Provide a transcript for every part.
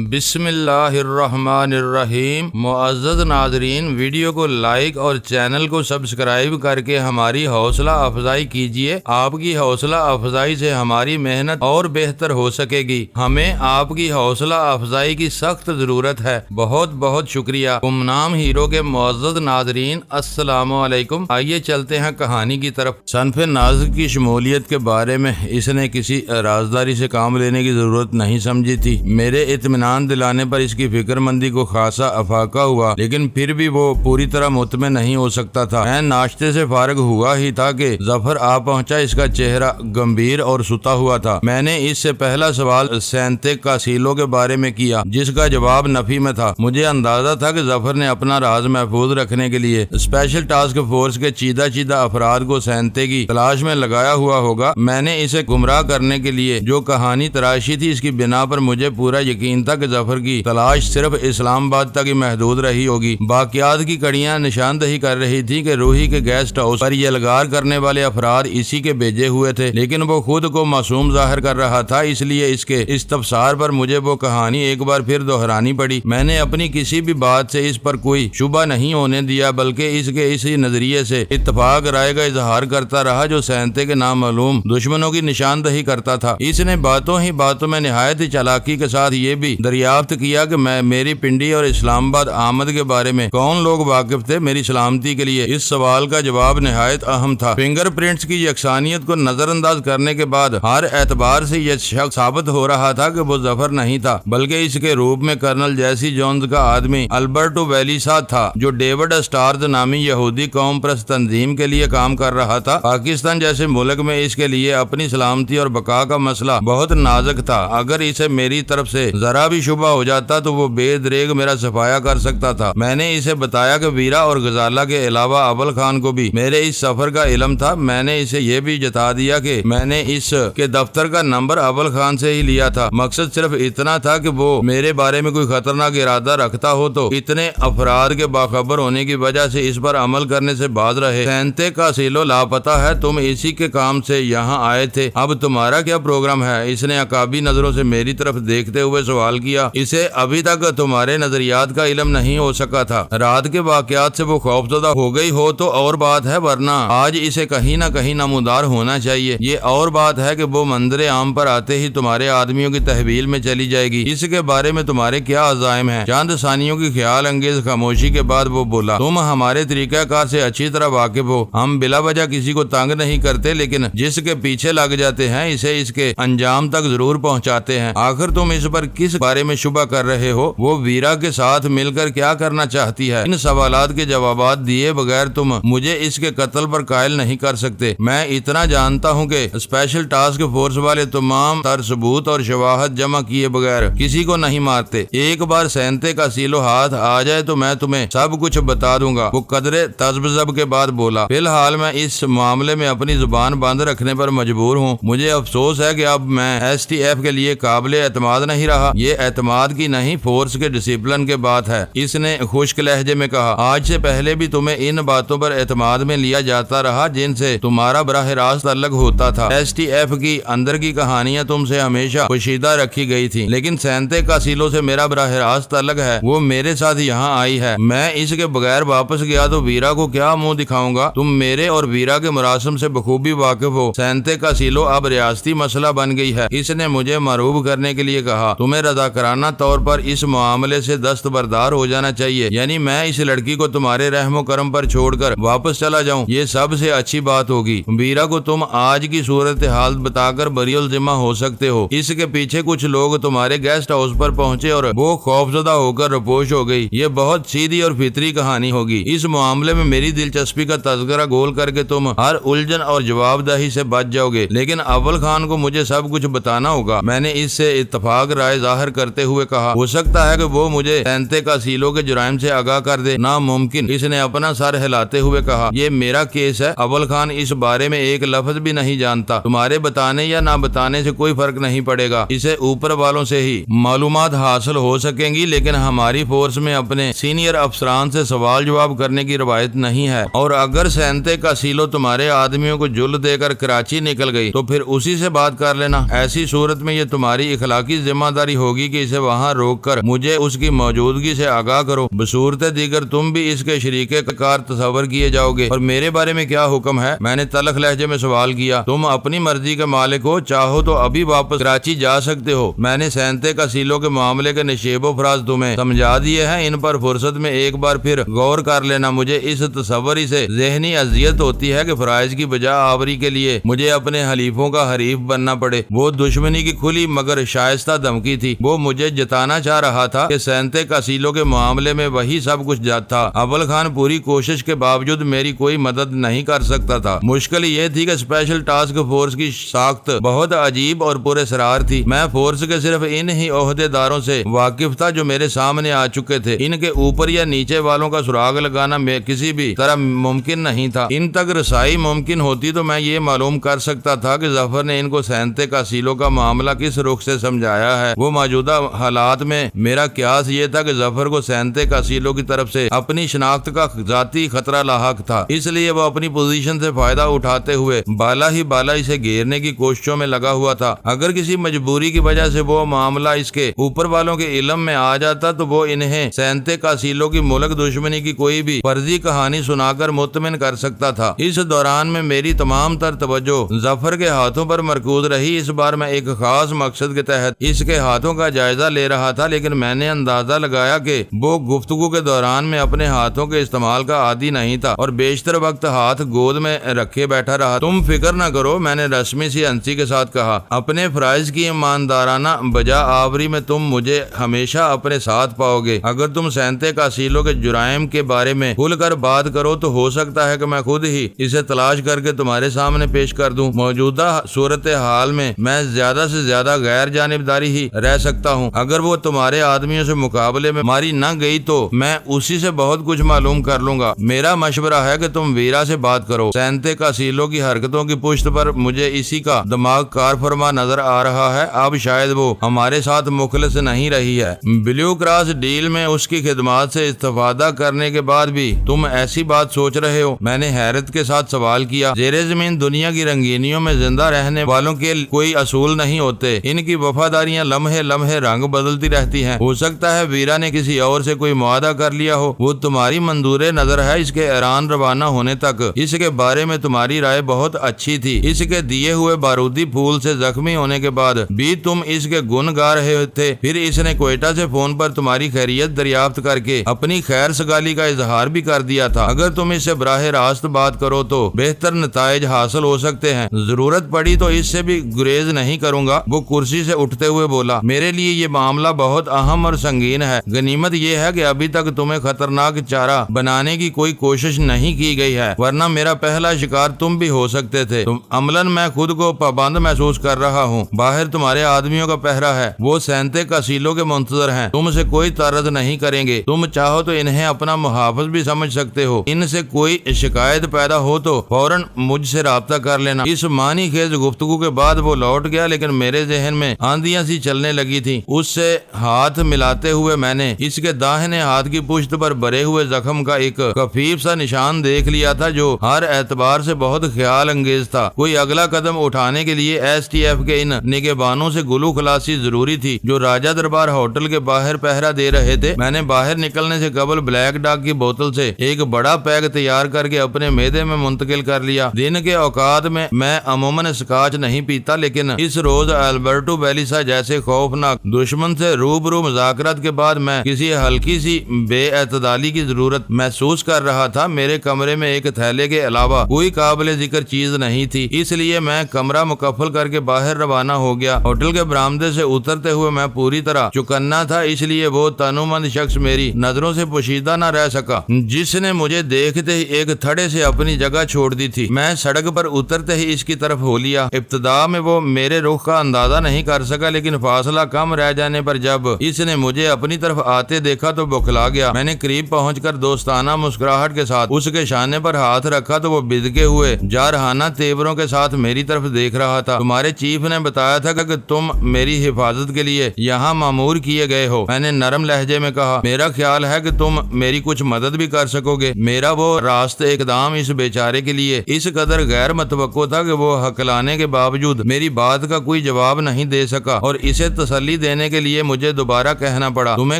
بسم اللہ الرحمن الرحیم۔ معزز ناظرین، ویڈیو کو لائک اور چینل کو سبسکرائب کر کے ہماری حوصلہ افزائی کیجیے۔ آپ کی حوصلہ افزائی سے ہماری محنت اور بہتر ہو سکے گی۔ ہمیں آپ کی حوصلہ افزائی کی سخت ضرورت ہے۔ بہت بہت شکریہ۔ گمنام ہیرو کے معزز ناظرین، السلام علیکم۔ آئیے چلتے ہیں کہانی کی طرف۔ صنف ناظر کی شمولیت کے بارے میں اس نے کسی رازداری سے کام لینے کی ضرورت نہیں سمجھی تھی۔ میرے اطمینان دلانے پر اس کی فکر مندی کو خاصا افاقہ ہوا، لیکن پھر بھی وہ پوری طرح مطمئن نہیں ہو سکتا تھا۔ میں ناشتے سے فارغ ہوا ہی تھا کہ ظفر آ پہنچا۔ اس کا چہرہ گمبھیر اور ستا ہوا تھا۔ میں نے اس سے پہلا سوال سینتے کاسیلو کے بارے میں کیا، جس کا جواب نفی میں تھا۔ مجھے اندازہ تھا کہ ظفر نے اپنا راز محفوظ رکھنے کے لیے اسپیشل ٹاسک فورس کے چیدہ افراد کو سینتے کی تلاش میں لگایا ہوا ہوگا۔ میں نے اسے گمراہ کرنے کے لیے جو کہانی تراشی تھی، اس کی بنا پر مجھے پورا یقین تھا کہ ظفر کی تلاش صرف اسلام آباد تک ہی محدود رہی ہوگی۔ باقیات کی کڑیاں نشاندہی کر رہی تھی کہ روحی کے گیسٹ ہاؤس پر یلغار کرنے والے افراد اسی کے بھیجے ہوئے تھے، لیکن وہ خود کو معصوم ظاہر کر رہا تھا، اس لیے اس کے استفسار پر مجھے وہ کہانی ایک بار پھر دہرانی پڑی۔ میں نے اپنی کسی بھی بات سے اس پر کوئی شبہ نہیں ہونے دیا، بلکہ اس کے اسی نظریے سے اتفاق رائے کا اظہار کرتا رہا جو سینتے کے نامعلوم دشمنوں کی نشاندہی کرتا تھا۔ اس نے باتوں میں نہایت ہی چالاکی کے ساتھ یہ بھی دریافت کیا کہ میری پنڈی اور اسلام آباد آمد کے بارے میں کون لوگ واقف تھے۔ میری سلامتی کے لیے اس سوال کا جواب نہایت اہم تھا۔ فنگر پرنٹس کی یکسانیت کو نظر انداز کرنے کے بعد ہر اعتبار سے یہ شخص ثابت ہو رہا تھا کہ وہ ظفر نہیں تھا، بلکہ اس کے روپ میں کرنل جیسی جونز کا آدمی البرٹو ویلیسا تھا، جو ڈیوڈ اسٹارز نامی یہودی قوم پرست تنظیم کے لیے کام کر رہا تھا۔ پاکستان جیسے ملک میں اس کے لیے اپنی سلامتی اور بقا کا مسئلہ بہت نازک تھا۔ اگر اسے میری طرف سے ذرا بھی شبہ ہو جاتا تو وہ بے دریغ میرا صفایا کر سکتا تھا۔ میں نے اسے بتایا کہ ویرا اور غزالہ کے علاوہ اول خان کو بھی میرے اس سفر کا علم تھا۔ میں نے اسے یہ بھی جتا دیا کہ میں نے اس کے دفتر کا نمبر اول خان سے ہی لیا تھا۔ مقصد صرف اتنا تھا کہ وہ میرے بارے میں کوئی خطرناک ارادہ رکھتا ہو تو اتنے افراد کے باخبر ہونے کی وجہ سے اس پر عمل کرنے سے باز رہے۔ سینتے کاسیلو لاپتہ ہے، تم اسی کے کام سے یہاں آئے تھے، اب تمہارا کیا پروگرام ہے؟ اس نے عقابی نظروں سے میری طرف دیکھتے ہوئے سوال کیا۔ اسے ابھی تک تمہارے نظریات کا علم نہیں ہو سکا تھا۔ رات کے واقعات سے وہ خوفزدہ ہو گئی ہو تو اور بات ہے، ورنہ آج اسے کہیں نہ کہیں نمودار ہونا چاہیے۔ یہ اور بات ہے کہ وہ منظر عام پر آتے ہی تمہارے آدمیوں کی تحویل میں چلی جائے گی۔ اس کے بارے میں تمہارے کیا عزائم ہیں؟ چند ثانیوں کی خیال انگیز خاموشی کے بعد وہ بولا، تم ہمارے طریقہ کار سے اچھی طرح واقف ہو۔ ہم بلا وجہ کسی کو تنگ نہیں کرتے، لیکن جس کے پیچھے لگ جاتے ہیں اسے اس کے انجام تک ضرور پہنچاتے ہیں۔ آخر تم اس پر کس بارے میں شبہ کر رہے ہو؟ وہ ویرا کے ساتھ مل کر کیا کرنا چاہتی ہے؟ ان سوالات کے جوابات دیے بغیر تم مجھے اس کے قتل پر قائل نہیں کر سکتے۔ میں اتنا جانتا ہوں کہ اسپیشل ٹاسک فورس والے تمام تر ثبوت اور شواہد جمع کیے بغیر کسی کو نہیں مارتے۔ ایک بار سینتے کاسیلو ہاتھ آ جائے تو میں تمہیں سب کچھ بتا دوں گا۔ وہ قدرے تذبذب کے بعد بولا، فی الحال میں اس معاملے میں اپنی زبان بند رکھنے پر مجبور ہوں۔ مجھے افسوس ہے کہ اب میں ایس ٹی ایف کے لیے قابل اعتماد نہیں رہا۔ یہ اعتماد کی نہیں، فورس کے ڈسپلن کے بات ہے، اس نے خشک لہجے میں کہا۔ آج سے پہلے بھی تمہیں ان باتوں پر اعتماد میں لیا جاتا رہا جن سے تمہارا براہ راست تعلق ہوتا تھا۔ ایس ٹی ایف کی اندر کی کہانیاں تم سے ہمیشہ پوشیدہ رکھی گئی تھی، لیکن سینتے کاسیلو سے میرا براہ راست تعلق ہے۔ وہ میرے ساتھ یہاں آئی ہے، میں اس کے بغیر واپس گیا تو ویرا کو کیا منہ دکھاؤں گا؟ تم میرے اور ویرا کے مراسم سے بخوبی واقف ہو۔ سینتے کاسیلو اب ریاستی مسئلہ بن گئی ہے، اس نے مجھے معروف کرنے کے لیے کہا۔ تمہیں رضاکارانہ طور پر اس معاملے سے دستبردار ہو جانا چاہیے، یعنی میں اس لڑکی کو تمہارے رحم و کرم پر چھوڑ کر واپس چلا جاؤں، یہ سب سے اچھی بات ہوگی۔ ویرا کو تم آج کی صورتحال بتا کر بری الذمہ ہو سکتے ہو۔ اس کے پیچھے کچھ لوگ تمہارے گیسٹ ہاؤس پر پہنچے اور وہ خوفزدہ ہو کر روپوش ہو گئی۔ یہ بہت سیدھی اور فطری کہانی ہوگی۔ اس معاملے میں میری دلچسپی کا تذکرہ گول کر کے تم ہر الجھن اور جواب دہی سے بچ جاؤ گے، لیکن اول خان کو مجھے سب کچھ بتانا ہوگا۔ میں نے اس سے اتفاق رائے ظاہر کرتے ہوئے کہا، ہو سکتا ہے کہ وہ مجھے سینتے کاسیلو کے جرائم سے آگاہ کر دے۔ ناممکن، اس نے اپنا سر ہلاتے ہوئے کہا، یہ میرا کیس ہے۔ اول خان اس بارے میں ایک لفظ بھی نہیں جانتا۔ تمہارے بتانے یا نہ بتانے سے کوئی فرق نہیں پڑے گا، اسے اوپر والوں سے ہی معلومات حاصل ہو سکیں گی، لیکن ہماری فورس میں اپنے سینئر افسران سے سوال جواب کرنے کی روایت نہیں ہے، اور اگر سینتے کاسیلو تمہارے آدمیوں کو جل دے کر کراچی نکل گئی تو پھر اسی سے بات کر لینا۔ ایسی صورت میں یہ تمہاری اخلاقی ذمہ داری ہوگی کہ اسے وہاں روک کر مجھے اس کی موجودگی سے آگاہ کرو، بصورت دیگر تم بھی اس کے شریک کار تصور کیے جاؤ گے۔ اور میرے بارے میں کیا حکم ہے؟ میں نے تلخ لہجے میں سوال کیا۔ تم اپنی مرضی کے مالک ہو، چاہو تو ابھی واپس کراچی جا سکتے ہو۔ میں نے سینتے کسیلوں کے معاملے کے نشیب و فراز تمہیں سمجھا دیے ہیں، ان پر فرصت میں ایک بار پھر غور کر لینا۔ مجھے اس تصوری سے ذہنی اذیت ہوتی ہے کہ فرائض کی بجا آوری کے لیے مجھے اپنے حلیفوں کا حریف بننا پڑے۔ وہ دشمنی کی کھلی مگر شائستہ دھمکی تھی۔ وہ مجھے جتانا چاہ رہا تھا کہ سینتے کسیلوں کے معاملے میں وہی سب کچھ تھا۔ اول خان پوری کوشش کے باوجود میری کوئی مدد نہیں کر سکتا تھا۔ مشکل یہ تھی کہ اسپیشل ٹاسک فورس کی ساخت بہت عجیب اور پراسرار تھی۔ میں فورس کے صرف ان ہی عہدے داروں سے واقف تھا جو میرے سامنے آ چکے تھے۔ ان کے اوپر یا نیچے والوں کا سراغ لگانا کسی بھی طرح ممکن نہیں تھا۔ ان تک رسائی ممکن ہوتی تو میں یہ معلوم کر سکتا تھا کہ ظفر نے ان کو سینتے کسیلوں کا معاملہ کس رخ سے سمجھایا ہے۔ وہ موجودہ حالات میں میرا قیاس یہ تھا کہ ظفر کو سینتے کسیلوں کی طرف سے اپنی شناخت کا ذاتی خطرہ لاحق تھا، اس لیے وہ اپنی پوزیشن سے فائدہ اٹھاتے ہوئے بالا اسے گھیرنے کی کوششوں میں لگا ہوا تھا۔ اگر کسی مجبوری کی وجہ سے وہ معاملہ اس کے اوپر والوں کے علم میں آ جاتا تو وہ انہیں سینتے کسیلوں کی ملک دشمنی کی کوئی بھی فرضی کہانی سنا کر مطمئن کر سکتا تھا۔ اس دوران میں میری تمام تر توجہ ظفر کے ہاتھوں پر مرکوز رہی۔ اس بار میں ایک خاص مقصد کے تحت اس کے ہاتھوں کا جائزہ لے رہا تھا، لیکن میں نے اندازہ لگایا کہ وہ گفتگو کے دوران میں اپنے ہاتھوں کے استعمال کا عادی نہیں تھا اور بیشتر وقت ہاتھ گود میں رکھے بیٹھا رہا۔ تم فکر نہ کرو، میں نے رسمی سی ہنسی کے ساتھ کہا، اپنے فرائض کی ایماندارانہ بجا آوری میں تم مجھے ہمیشہ اپنے ساتھ پاؤ گے۔ اگر تم سینتے کسیلوں کے جرائم کے بارے میں کھل کر بات کرو تو ہو سکتا ہے کہ میں خود ہی اسے تلاش کر کے تمہارے سامنے پیش کر دوں۔ موجودہ صورتحال میں میں زیادہ سے زیادہ غیر جانبداری ہی رہ سکتا ہوں۔ اگر وہ تمہارے آدمیوں سے مقابلے میں ماری نہ گئی تو میں اسی سے بہت کچھ معلوم کر لوں گا۔ میرا مشورہ ہے کہ تم ویرا سے بات کرو۔ سینتے کسیلوں کی حرکتوں کی پشت پر مجھے اسی کا دماغ کار فرما نظر آ رہا ہے۔ اب شاید وہ ہمارے ساتھ مخلص نہیں رہی ہے۔ بلیو کراس ڈیل میں اس کی خدمات سے استفادہ کرنے کے بعد بھی تم ایسی بات سوچ رہے ہو؟ میں نے حیرت کے ساتھ سوال کیا۔ زیر زمین دنیا کی رنگینیوں میں زندہ رہنے والوں کے کوئی اصول نہیں ہوتے، ان کی وفاداریاں لمحے لمحے رنگ بدلتی رہتی ہیں۔ ہو سکتا ہے ویرا نے کسی اور سے کوئی معاہدہ کر لیا ہو۔ وہ تمہاری منظور نظر ہے اس کے ایران روانہ ہونے تک۔ اس کے بارے میں تمہاری رائے بہت اچھی تھی۔ اس کے دیے ہوئے بارودی پھول سے زخمی ہونے کے بعد بھی تم اس کے گن گا رہے تھے۔ پھر اس نے کوئٹہ سے فون پر تمہاری خیریت دریافت کر کے اپنی خیر سگالی کا اظہار بھی کر دیا تھا۔ اگر تم اس سے براہ راست بات کرو تو بہتر نتائج حاصل ہو سکتے ہیں۔ ضرورت پڑی تو اس سے بھی گریز نہیں کروں گا۔ وہ کرسی سے اٹھتے ہوئے بولا، میرے لیے یہ معاملہ بہت اہم اور سنگین ہے۔ غنیمت یہ ہے کہ ابھی تک تمہیں خطرناک چارہ بنانے کی کوئی کوشش نہیں کی گئی ہے، ورنہ میرا پہلا شکار تم بھی ہو سکتے تھے۔ عملاً میں خود کو پابند محسوس کر رہا ہوں۔ باہر تمہارے آدمیوں کا پہرا ہے، وہ سینتے کسیلوں کے منتظر ہیں، تم سے کوئی طرد نہیں کریں گے۔ تم چاہو تو انہیں اپنا محافظ بھی سمجھ سکتے ہو۔ ان سے کوئی شکایت پیدا ہو تو فوراً مجھ سے رابطہ کر لینا۔ اس معنی خیز گفتگو کے بعد وہ لوٹ گیا، لیکن میرے ذہن میں آندیاں سی چلنے لگی تھی۔ اس سے ہاتھ ملاتے ہوئے میں نے اس کے داہنے ہاتھ کی پشت پر بھرے ہوئے زخم کا ایک خفیف سا نشان دیکھ لیا تھا جو ہر اعتبار سے بہت خیال انگیز تھا۔ کوئی اگلا قدم اٹھانے کے لیے ایس ٹی ایف کے ان نگہبانوں سے گلو خلاصی ضروری تھی جو راجہ دربار ہوٹل کے باہر پہرا دے رہے تھے۔ میں نے باہر نکلنے سے قبل بلیک ڈاک کی بوتل سے ایک بڑا پیگ تیار کر کے اپنے معدے میں منتقل کر لیا۔ دن کے اوقات میں عموماً سکاچ نہیں پیتا، لیکن اس روز البرٹو بیلیسا جیسے خوفناک دشمن سے روبرو مذاکرات کے بعد میں کسی ہلکی سی بے اعتدالی کی ضرورت محسوس کر رہا تھا۔ میرے کمرے میں ایک تھیلے کے علاوہ کوئی قابل ذکر چیز نہیں تھی، اس لیے میں کمرہ مکفل کر کے باہر روانہ ہو گیا۔ ہوٹل کے برآمدے سے اترتے ہوئے میں پوری طرح چکنا تھا، اس لیے وہ تنومند شخص میری نظروں سے پوشیدہ نہ رہ سکا جس نے مجھے دیکھتے ہی ایک تھڑے سے اپنی جگہ چھوڑ دی تھی۔ میں سڑک پر اترتے ہی اس کی طرف ہو لیا۔ ابتدا میں وہ میرے رخ کا اندازہ نہیں کر سکا، لیکن فاصلہ کم رہ جانے پر جب اس نے مجھے اپنی طرف آتے دیکھا تو بوکھلا گیا۔ میں نے قریب پہنچ کر دوستانہ مسکراہٹ کے ساتھ اس کے شانے پر ہاتھ رکھا تو وہ بدکے ہوئے جارحانہ تیوروں کے ساتھ میری طرف دیکھ رہا تھا۔ تمہارے چیف نے بتایا تھا کہ تم میری حفاظت کے لیے یہاں مامور کیے گئے ہو، میں نے نرم لہجے میں کہا۔ میرا خیال ہے کہ تم میری کچھ مدد بھی کر سکو گے۔ میرا وہ راست اقدام اس بیچارے کے لیے اس قدر غیر متوقع تھا کہ وہ ہکلانے کے باوجود میری بات کا کوئی جواب نہیں دے سکا اور اسے تسلی تسلی دینے کے لیے مجھے دوبارہ کہنا پڑا، تمہیں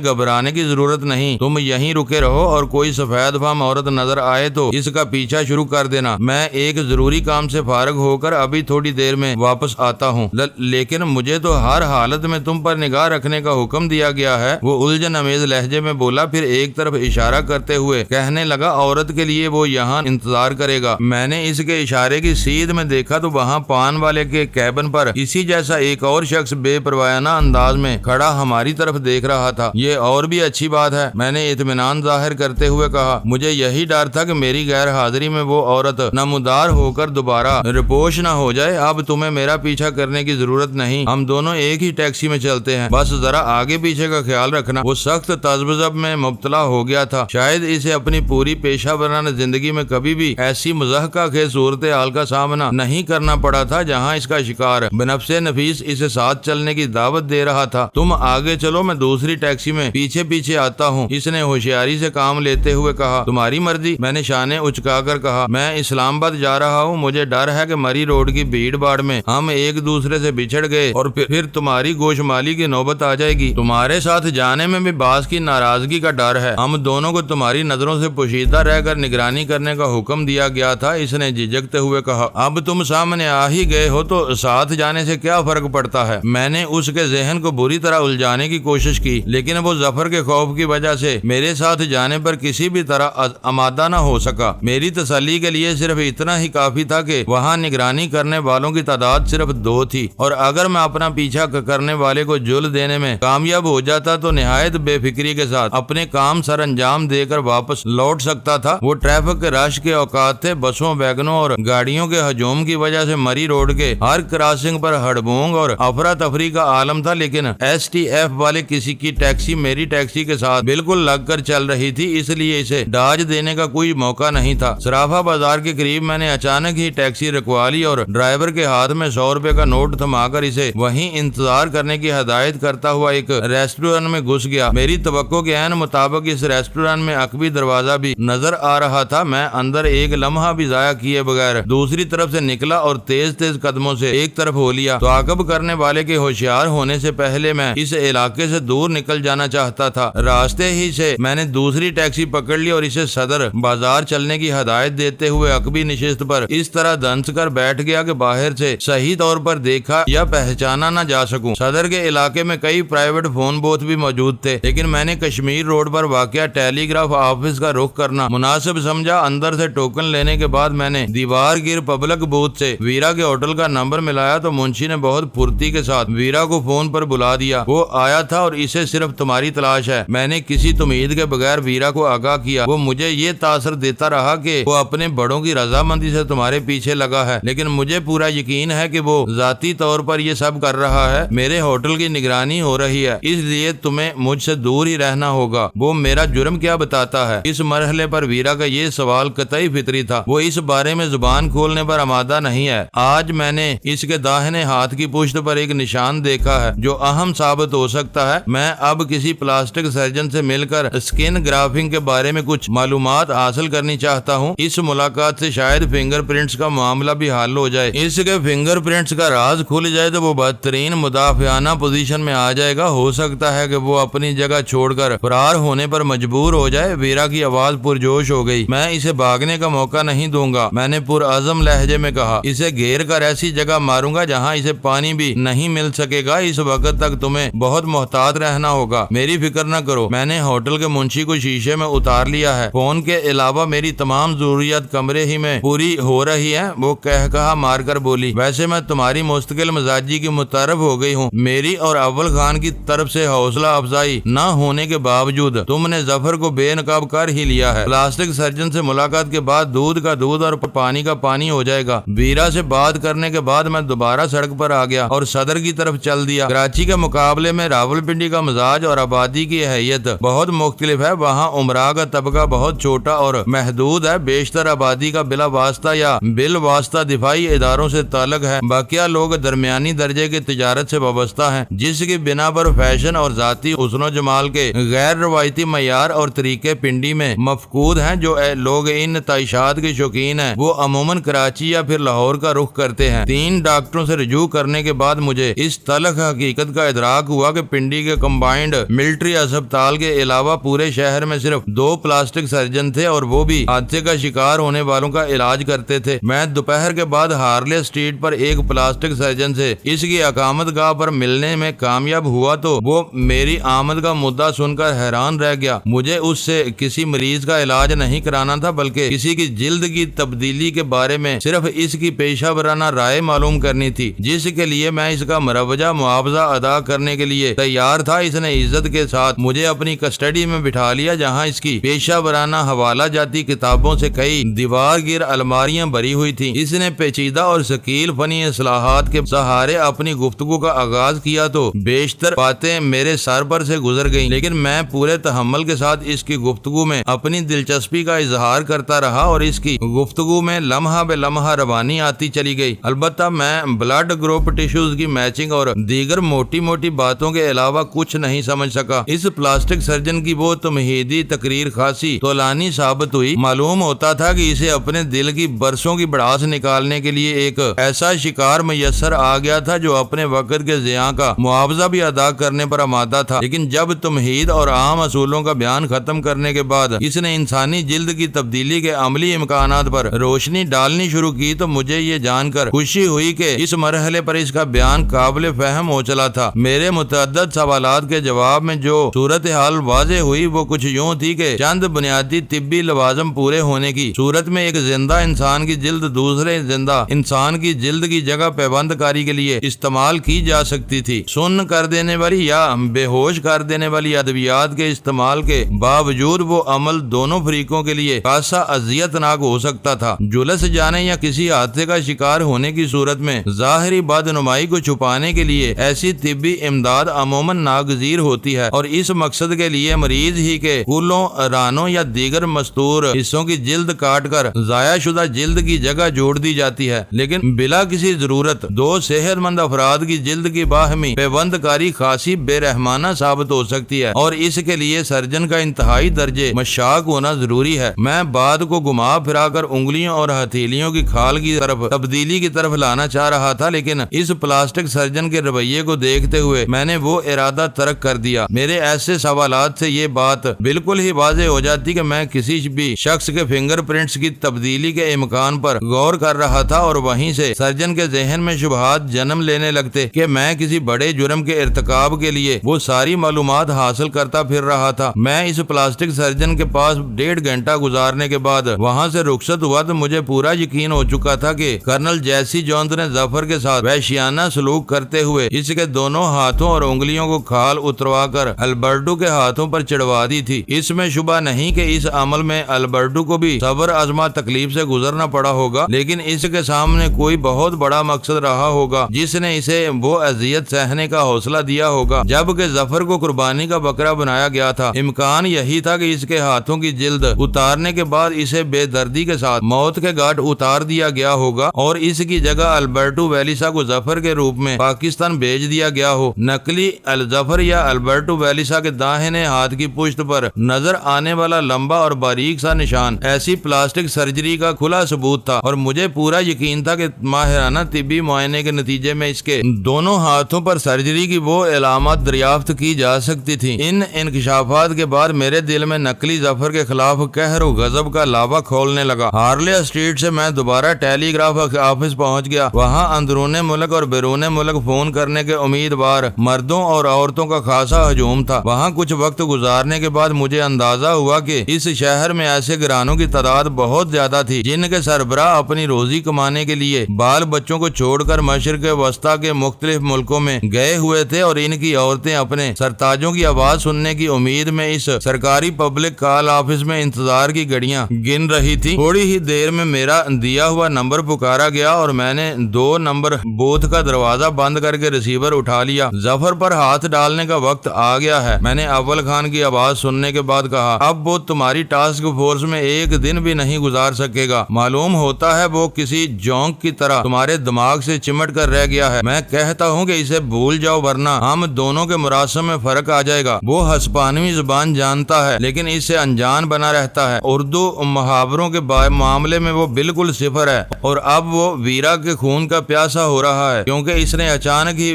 گھبرانے کی ضرورت نہیں، تم یہیں رکے رہو اور کوئی سفید فام عورت نظر آئے تو اس کا پیچھا شروع کر دینا۔ میں ایک ضروری کام سے فارغ ہو کر ابھی تھوڑی دیر میں واپس آتا ہوں، لیکن مجھے تو ہر حالت میں تم پر نگاہ رکھنے کا حکم دیا گیا ہے، وہ الجھن امیز لہجے میں بولا، پھر ایک طرف اشارہ کرتے ہوئے کہنے لگا، عورت کے لیے وہ یہاں انتظار کرے گا۔ میں نے اس کے اشارے کی سیدھ میں دیکھا تو وہاں پان والے کے کیبن پر اسی جیسا ایک اور شخص بے پروایانہ انداز میں کھڑا ہماری طرف دیکھ رہا تھا۔ یہ اور بھی اچھی بات ہے، میں نے اطمینان ظاہر کرتے ہوئے کہا، مجھے یہی ڈر تھا کہ میری غیر حاضری میں وہ عورت نمودار ہو کر دوبارہ رپوش نہ ہو جائے۔ اب تمہیں میرا پیچھا کرنے کی ضرورت نہیں، ہم دونوں ایک ہی ٹیکسی میں چلتے ہیں، بس ذرا آگے پیچھے کا خیال رکھنا۔ وہ سخت تذبذب میں مبتلا ہو گیا تھا، شاید اسے اپنی پوری پیشہ ورانہ زندگی میں کبھی بھی ایسی مضحکہ خیز صورتحال کا سامنا نہیں کرنا پڑا تھا جہاں اس کا شکار بنفس نفیس اسے ساتھ چلنے کی دعوت دے رہا تھا۔ تم آگے چلو، میں دوسری ٹیکسی میں پیچھے پیچھے آتا ہوں، اس نے ہوشیاری سے کام لیتے ہوئے کہا۔ تمہاری مرضی، میں نے شانے اچکا کر کہا، میں اسلام آباد جا رہا ہوں، مجھے ڈر ہے کہ مری روڈ کی بھیڑ باڑ میں ہم ایک دوسرے سے بچھڑ گئے اور پھر تمہاری گوشمالی کی نوبت آ جائے گی۔ تمہارے ساتھ جانے میں بھی باز کی ناراضگی کا ڈر ہے، ہم دونوں کو تمہاری نظروں سے پوشیدہ رہ کر نگرانی کرنے کا حکم دیا گیا تھا، اس نے جھجکتے ہوئے کہا۔ اب تم سامنے آ ہی گئے ہو تو ساتھ جانے سے کیا فرق پڑتا ہے؟ میں نے اس کے ذہن کو بری طرح الجھانے کی کوشش کی، لیکن وہ ظفر کے خوف کی وجہ سے میرے ساتھ جانے پر کسی بھی طرح آمادہ نہ ہو سکا۔ میری تسلی کے لیے صرف اتنا ہی کافی تھا کہ وہاں نگرانی کرنے والوں کی تعداد صرف 2 تھی، اور اگر میں اپنا پیچھا کرنے والے کو جل دینے میں کامیاب ہو جاتا تو نہایت بے فکری کے ساتھ اپنے کام سر انجام دے کر واپس لوٹ سکتا تھا۔ وہ ٹریفک کے رش کے اوقات تھے، بسوں، ویگنوں اور گاڑیوں کے ہجوم کی وجہ سے مری روڈ کے ہر کراسنگ پر ہڑبونگ اور افراتفری کا عالم تھا، لیکن ایس ٹی ایف والے کسی کی ٹیکسی میری ٹیکسی کے ساتھ بالکل لگ کر چل رہی تھی، اس لیے اسے ڈاج دینے کا کوئی موقع نہیں تھا۔ صرافہ بازار کے قریب میں نے اچانک ہی ٹیکسی رکوا لی اور ڈرائیور کے ہاتھ میں 100 روپے کا نوٹ تھما کر اسے وہیں انتظار کرنے کی ہدایت کرتا ہوا ایک ریسٹورینٹ میں گھس گیا۔ میری توقع کے عین مطابق اس ریسٹورینٹ میں عقبی دروازہ بھی نظر آ رہا تھا۔ میں اندر ایک لمحہ بھی ضائع کیے بغیر دوسری طرف سے نکلا اور تیز تیز قدموں سے ایک طرف ہو لیا۔ تعاقب کرنے والے کے ہوشیار ہونے سے پہلے میں اس علاقے سے دور نکل جانا چاہتا تھا۔ راستے ہی سے میں نے دوسری ٹیکسی پکڑ لی اور اسے صدر بازار چلنے کی ہدایت دیتے ہوئے عقبی نشست پر اس طرح دھنس کر بیٹھ گیا کہ باہر سے صحیح طور پر دیکھا یا پہچانا نہ جا سکوں۔ صدر کے علاقے میں کئی پرائیویٹ فون بوتھ بھی موجود تھے، لیکن میں نے کشمیر روڈ پر واقع ٹیلی گراف آفس کا رخ کرنا مناسب سمجھا۔ اندر سے ٹوکن لینے کے بعد میں نے دیوار گیر پبلک بوتھ سے ویرا کے ہوٹل کا نمبر ملایا تو منشی نے بہت پھرتی کے ساتھ ویرا کو فون پر بلا دیا۔ وہ آیا تھا اور اسے صرف تمہاری تلاش ہے۔ میں نے کسی تمید کے بغیر ویرا کو آگاہ کیا۔ وہ مجھے یہ تاثر دیتا رہا کہ وہ اپنے بڑوں کی رضامندی سے تمہارے پیچھے لگا ہے، لیکن مجھے پورا یقین ہے کہ وہ ذاتی طور پر یہ سب کر رہا ہے۔ میرے ہوٹل کی نگرانی ہو رہی ہے، اس لیے تمہیں مجھ سے دور ہی رہنا ہوگا۔ وہ میرا جرم کیا بتاتا ہے؟ اس مرحلے پر ویرا کا یہ سوال قطعی فطری تھا، وہ اس بارے میں زبان کھولنے پر آمادہ نہیں ہے۔ آج میں نے اس کے داہنے ہاتھ کی پشت پر ایک نشان دیکھا ہے جو اہم ثابت ہو سکتا ہے۔ میں اب کسی پلاسٹک سرجن سے مل کر اسکن گرافنگ کے بارے میں کچھ معلومات حاصل کرنی چاہتا ہوں۔ اس ملاقات سے شاید فنگر پرنٹس کا معاملہ بھی حل ہو جائے۔ اس کے فنگر پرنٹس کا راز کھل جائے تو وہ بدترین مدافعانہ پوزیشن میں آ جائے گا۔ ہو سکتا ہے کہ وہ اپنی جگہ چھوڑ کر فرار ہونے پر مجبور ہو جائے۔ ویرا کی آواز پرجوش ہو گئی۔ میں اسے بھاگنے کا موقع نہیں دوں گا، میں نے پرعزم لہجے میں کہا۔ اسے گھیر کر ایسی جگہ ماروں گا جہاں اسے پانی بھی نہیں مل سکے گا۔ اس وقت تک تمہیں بہت محتاط رہنا ہوگا۔ میری فکر نہ کرو، میں نے ہوٹل کے منشی کو شیشے میں اتار لیا ہے۔ فون کے علاوہ میری تمام ضروریات کمرے ہی میں پوری ہو رہی ہیں۔ وہ کہا مار کر بولی، ویسے میں تمہاری مستقل مزاجی کی متعارف ہو گئی ہوں۔ میری اور اول خان کی طرف سے حوصلہ افزائی نہ ہونے کے باوجود تم نے ظفر کو بے نقاب کر ہی لیا ہے۔ پلاسٹک سرجن سے ملاقات کے بعد دودھ کا دودھ اور پانی کا پانی ہو جائے گا۔ ویرا سے بات کرنے کے بعد میں دوبارہ سڑک پر آ گیا اور صدر کی طرف چل دیا۔ کراچی کے مقابلے میں راولپنڈی کا مزاج اور آبادی کی حیثیت بہت مختلف ہے۔ وہاں عمرا کا طبقہ بہت چھوٹا اور محدود ہے۔ بیشتر آبادی کا بلا واسطہ یا بال واسطہ دفاعی اداروں سے تعلق ہے۔ باقیہ لوگ درمیانی درجے کی تجارت سے وابستہ ہیں، جس کی بنا پر فیشن اور ذاتی حسن و جمال کے غیر روایتی معیار اور طریقے پنڈی میں مفقود ہیں۔ جو لوگ ان تعیشات کے شوقین ہیں وہ عموماً کراچی یا پھر لاہور کا رخ کرتے ہیں۔ 3 ڈاکٹروں سے رجوع کرنے کے بعد مجھے اس تلخ حقیقت حقیقت کا ادراک ہوا کہ پنڈی کے کمبائنڈ ملٹری اسپتال کے علاوہ پورے شہر میں صرف 2 پلاسٹک سرجن تھے اور وہ بھی حادثے کا شکار ہونے والوں کا علاج کرتے تھے۔ میں دوپہر کے بعد ہارلے اسٹریٹ پر ایک پلاسٹک سرجن سے اس کی اقامت گاہ پر ملنے میں کامیاب ہوا تو وہ میری آمد کا مدعا سن کر حیران رہ گیا۔ مجھے اس سے کسی مریض کا علاج نہیں کرانا تھا بلکہ کسی کی جلد کی تبدیلی کے بارے میں صرف اس کی پیشہ ورانہ رائے معلوم کرنی تھی، جس کے لیے میں اس کا مروجہ معاوضہ ادا کرنے کے لیے تیار تھا۔ اس نے عزت کے ساتھ مجھے اپنی کسٹڈی میں بٹھا لیا، جہاں اس کی پیشہ ورانہ حوالہ جاتی کتابوں سے کئی دیوار گیر الماریاں بھری ہوئی تھی۔ اس نے پیچیدہ اور ثقیل فنی اصلاحات کے سہارے اپنی گفتگو کا آغاز کیا تو بیشتر باتیں میرے سر پر سے گزر گئیں، لیکن میں پورے تحمل کے ساتھ اس کی گفتگو میں اپنی دلچسپی کا اظہار کرتا رہا اور اس کی گفتگو میں لمحہ بے لمحہ روانی آتی چلی گئی۔ البتہ میں بلڈ گروپ ٹیشوز کی میچنگ اور دیگر موٹی موٹی باتوں کے علاوہ کچھ نہیں سمجھ سکا۔ اس پلاسٹک سرجن کی وہ تمہیدی تقریر خاصی طولانی ثابت ہوئی۔ معلوم ہوتا تھا کہ اسے اپنے دل کی برسوں کی بڑاس نکالنے کے لیے ایک ایسا شکار میسر آ گیا تھا جو اپنے وقت کے ضیاع کا معاوضہ بھی ادا کرنے پر آمادہ تھا، لیکن جب تمہید اور عام اصولوں کا بیان ختم کرنے کے بعد اس نے انسانی جلد کی تبدیلی کے عملی امکانات پر روشنی ڈالنی شروع کی تو مجھے یہ جان کر خوشی ہوئی کہ اس مرحلے پر اس کا بیان قابل فہم ہو چلا تھا۔ میرے متعدد سوالات کے جواب میں جو صورتحال واضح ہوئی وہ کچھ یوں تھی کہ چند بنیادی طبی لوازم پورے ہونے کی صورت میں ایک زندہ انسان کی جلد دوسرے زندہ انسان کی جلد کی جگہ پیوند کاری کے لیے استعمال کی جا سکتی تھی۔ سن کر دینے والی یا بے ہوش کر دینے والی ادویات کے استعمال کے باوجود وہ عمل دونوں فریقوں کے لیے خاصا اذیت ناک ہو سکتا تھا۔ جلس جانے یا کسی حادثے کا شکار ہونے کی صورت میں ظاہری بدنمائی کو چھپانے کے لیے ایسی طبی امداد عموماً ناگزیر ہوتی ہے اور اس مقصد کے لیے مریض ہی کے کولوں، رانوں یا دیگر مستور حصوں کی جلد کاٹ کر ضائع شدہ جلد کی جگہ جوڑ دی جاتی ہے، لیکن بلا کسی ضرورت 2 صحت مند افراد کی جلد کی باہمی پیوند کاری خاصی بے رحمانہ ثابت ہو سکتی ہے اور اس کے لیے سرجن کا انتہائی درجے مشاق ہونا ضروری ہے۔ میں بات کو گھما پھرا کر انگلیوں اور ہتھیلیوں کی کھال کی طرف تبدیلی کی طرف لانا چاہ رہا تھا، لیکن اس پلاسٹک سرجن کے رویے کو دیکھتے ہوئے میں نے وہ ارادہ ترک کر دیا۔ میرے ایسے سوالات سے یہ بات بالکل ہی واضح ہو جاتی کہ میں کسی بھی شخص کے فنگر پرنٹس کی تبدیلی کے امکان پر غور کر رہا تھا اور وہیں سے سرجن کے ذہن میں شبہات جنم لینے لگتے کہ میں کسی بڑے جرم کے ارتکاب کے لیے وہ ساری معلومات حاصل کرتا پھر رہا تھا۔ میں اس پلاسٹک سرجن کے پاس 1.5 گھنٹہ گزارنے کے بعد وہاں سے رخصت ہوا تو مجھے پورا یقین ہو چکا تھا کہ کرنل جیسی جونز نے ظفر کے ساتھ وحشیانہ سلوک کرتے ہوئے اس کے دونوں ہاتھوں اور انگلیوں کو کھال اتروا کر البرٹو کے ہاتھوں پر چڑھوا دی تھی۔ اس میں شبہ نہیں کہ اس عمل میں البرٹو کو بھی صبر آزما تکلیف سے گزرنا پڑا ہوگا، لیکن اس کے سامنے کوئی بہت بڑا مقصد رہا ہوگا جس نے اسے وہ اذیت سہنے کا حوصلہ دیا ہوگا۔ جبکہ ظفر کو قربانی کا بکرا بنایا گیا تھا، امکان یہی تھا کہ اس کے ہاتھوں کی جلد اتارنے کے بعد اسے بے دردی کے ساتھ موت کے گھاٹ اتار دیا گیا ہوگا اور اس کی جگہ البرٹو ویلیسا کو ظفر کے روپ میں پاکستان بھیج دیا گیا ہو۔ نقلی الظفر یا البرٹو ویلیسا کے داہنے ہاتھ کی پشت پر نظر آنے والا لمبا اور باریک سا نشان ایسی پلاسٹک سرجری کا کھلا ثبوت تھا اور مجھے پورا یقین تھا کہ ماہرانہ طبی معائنے کے نتیجے میں اس کے دونوں ہاتھوں پر سرجری کی وہ علامات دریافت کی جا سکتی تھی۔ ان انکشافات کے بعد میرے دل میں نقلی ظفر کے خلاف قہر و غضب کا لاوا کھولنے لگا۔ ہارلے اسٹریٹ سے میں دوبارہ ٹیلی گراف آفس پہنچ گیا۔ وہاں اندرون ملک اور بیرون ملک فون کرنے کے امیدوار مردوں اور عورتوں کا خاصا ہجوم تھا۔ وہاں کچھ وقت گزارنے کے بعد مجھے اندازہ ہوا کہ اس شہر میں ایسے گرانوں کی تعداد بہت زیادہ تھی جن کے سربراہ اپنی روزی کمانے کے لیے بال بچوں کو چھوڑ کر مشرق وسطی کے مختلف ملکوں میں گئے ہوئے تھے اور ان کی عورتیں اپنے سرتاجوں کی آواز سننے کی امید میں اس سرکاری پبلک کال آفس میں انتظار کی گھڑیاں گن رہی تھی۔ تھوڑی ہی دیر میں میرا دیا ہوا نمبر پکارا گیا اور میں نے 2 نمبر بوتھ کا دروازہ بند کر کے ریسیور اٹھا لیا۔ ظفر پر ہاتھ ڈالنے کا وقت آ گیا ہے، میں نے اول خان کی آواز سننے کے بعد کہا۔ اب وہ تمہاری ٹاسک فورس میں ایک دن بھی نہیں گزار سکے گا، معلوم ہوتا ہے وہ کسی جونک کی طرح تمہارے دماغ سے چمٹ کر رہ گیا ہے۔ میں کہتا ہوں کہ اسے بھول جاؤ ورنہ ہم دونوں کے مراسم میں فرق آ جائے گا۔ وہ ہسپانوی زبان جانتا ہے لیکن اس سے انجان بنا رہتا ہے، اردو محاوروں کے معاملے میں وہ بالکل صفر ہے اور اب وہ ویرا کے خون کا پیاسا ہو رہا ہے کیونکہ اس نے اچانک ہی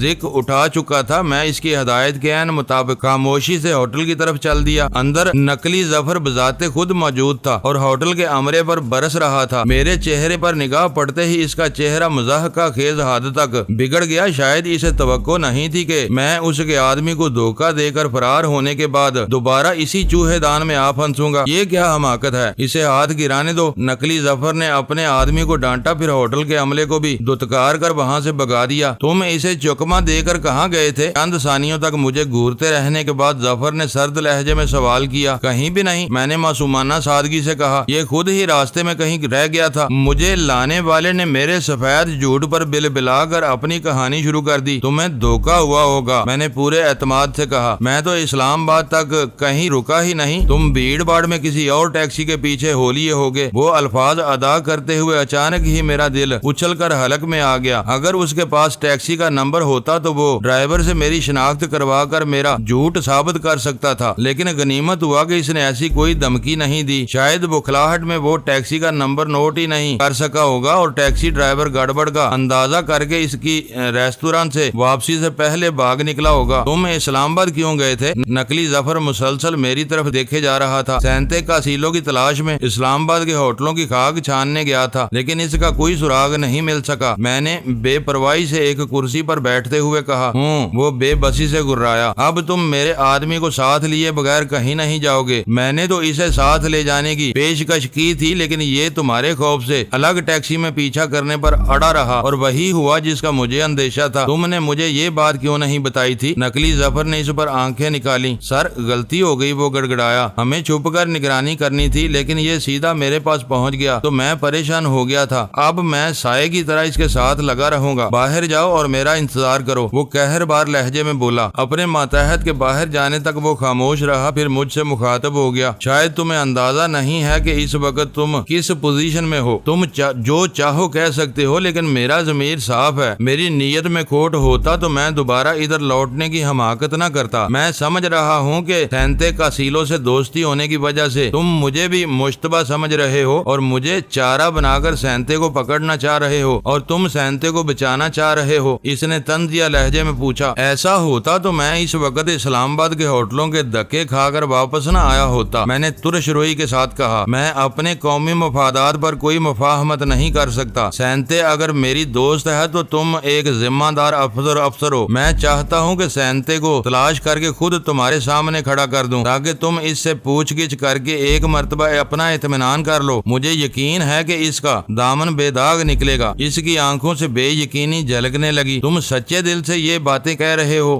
ذکر اٹھا چکا تھا۔ میں اس کی ہدایت کے عین مطابق خاموشی سے ہوٹل کی طرف چل دیا۔ اندر نقلی ظفر بذات خود موجود تھا اور ہوٹل کے عمرے پر برس رہا تھا۔ میرے چہرے پر نگاہ پڑتے ہی اس کا چہرہ مضحکہ خیز حد تک بگڑ گیا۔ شاید اسے توقع نہیں تھی کہ میں اس کے آدمی کو دھوکہ دے کر فرار ہونے کے بعد دوبارہ اسی چوہے دان میں آ پھنسوں گا۔ یہ کیا حماقت ہے، اسے ہاتھ گرانے دو۔ نقلی ظفر نے اپنے آدمی کو ڈانٹا، پھر ہوٹل کے عملے کو بھی دھتکار کر وہاں سے بگا دیا۔ تم اسے چکما دے کر کہاں گئے تھے؟ چند ثانیوں تک مجھے گھورتے رہنے کے بعد ظفر نے سرد لہجے میں سوال کیا۔ کہیں بھی نہیں، میں نے معصومانہ سادگی سے کہا۔ یہ خود ہی راستے میں کہیں رہ گیا تھا۔ مجھے لانے والے نے میرے سفید جھوٹ پر بل بلا کر اپنی کہانی شروع کر دی۔ تمہیں دھوکہ ہوا ہوگا، میں نے پورے اعتماد سے کہا۔ میں تو اسلام آباد تک کہیں رکا ہی نہیں، تم بھیڑ باڑ میں کسی اور ٹیکسی کے پیچھے ہو لیے ہوگے۔ وہ الفاظ ادا کرتے ہوئے اچانک ہی میرا دل اچھل کر حلق میں آ گیا۔ اگر اس کے پاس ٹیکسی کا نمبر ہوتا تو وہ ڈرائیور سے میری شناخت کروا کر میرا جھوٹ ثابت کر سکتا تھا، لیکن غنیمت ہوا کہ اس نے ایسی کوئی دھمکی نہیں دی۔ شاید بخلاہٹ میں وہ ٹیکسی کا نمبر نوٹ ہی نہیں کر سکا ہوگا اور ٹیکسی ڈرائیور گڑبڑ کا اندازہ کر کے اس کی ریستوران سے واپسی سے پہلے بھاگ نکلا ہوگا۔ تم اسلام آباد کیوں گئے تھے؟ نقلی ظفر مسلسل میری طرف دیکھے جا رہا تھا۔ سینتے کاسیلوں کی تلاش میں اسلام آباد کے ہوٹلوں کی خاک چھاننے گیا تھا، لیکن اس کا کوئی سراغ نہیں مل سکا۔ میں نے بے پرواہی سے ایک کرسی پر بیٹھتے ہوئے کہا۔ وہ بے بسی سے گرایا۔ اب تم میرے آدمی کو ساتھ لیے بغیر کہیں نہیں جاؤ گے؟ میں نے تو اسے ساتھ لے جانے کی پیشکش کی تھی، لیکن یہ تمہارے خوف سے الگ ٹیکسی میں پیچھا کرنے پر اڑا رہا، اور وہی ہوا جس کا مجھے اندیشہ تھا۔ تم نے مجھے یہ بات کیوں نہیں بتائی تھی؟ نقلی ظفر نے اس پر آنکھیں نکالی۔ سر، غلطی ہو گئی، وہ گڑگڑایا۔ ہمیں چھپ کر نگرانی کرنی تھی، لیکن یہ سیدھا میرے پاس پہنچ گیا تو میں پریشان ہو گیا تھا۔ اب میں سائے کی طرح اس کے ساتھ لگا رہوں گا۔ باہر جاؤ اور میرا انتظار کرو، وہ قہر بار لہجے میں بولا۔ اپنے ماتحت کے باہر جانے تک وہ خاموش رہا، پھر مجھ سے مخاطب ہو گیا۔ شاید تمہیں اندازہ نہیں ہے کہ اس وقت تم کس پوزیشن میں ہو۔ تم جو چاہو کہہ سکتے ہو، لیکن میرا ضمیر صاف ہے۔ میری نیت میں کھوٹ ہوتا تو میں دوبارہ ادھر لوٹنے کی حماقت نہ کرتا۔ میں سمجھ رہا ہوں کہ سینتے کاسیلوں سے دوستی ہونے کی وجہ سے تم مجھے بھی مشتبہ سمجھ رہے ہو اور مجھے چارہ بنا کر سینتے کو پکڑنا چاہ رہے ہو، اور تم سینتے کو بچانا چاہ رہے ہو، اس نے طنزیہ لہجے میں پوچھا۔ ایسا ہوتا تو میں اس وقت اسلام آباد کے ہوٹلوں کے دھکے کھا کر واپس نہ آیا ہوتا، میں نے ترش روئی کے ساتھ کہا۔ میں اپنے قومی مفادات پر کوئی مفاہمت نہیں کر سکتا۔ سینتے اگر میری دوست ہے تو تم ایک ذمہ دار افسر ہو۔ میں چاہتا ہوں کہ سینتے کو تلاش کر کے خود تمہارے سامنے کھڑا کر دوں تاکہ تم اس سے پوچھ گچھ کر کے ایک مرتبہ اپنا اطمینان کر لو۔ مجھے یقین ہے کہ اس کا دامن بے داغ نکلے گا۔ اس کی آنکھوں سے بے یقینی جھلکنے لگی۔ تم سچے دل سے یہ باتیں کہہ رہے ہو؟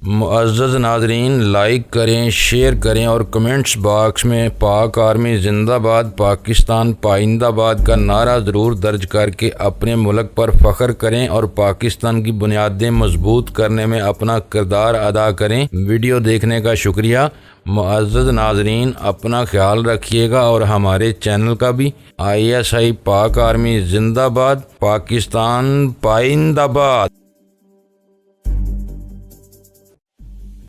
معزز ناظرین، لائک کریں، شیئر کریں اور کمنٹس باکس میں پاک آرمی زندہ باد، پاکستان پائندہ آباد کا نعرہ ضرور درج کر کے اپنے ملک پر فخر کریں اور پاکستان کی بنیادیں مضبوط کرنے میں اپنا کردار ادا کریں۔ ویڈیو دیکھنے کا شکریہ۔ معزز ناظرین، اپنا خیال رکھیے گا اور ہمارے چینل کا بھی۔ ISI پاک آرمی زندہ باد، پاکستان پائندہ آباد۔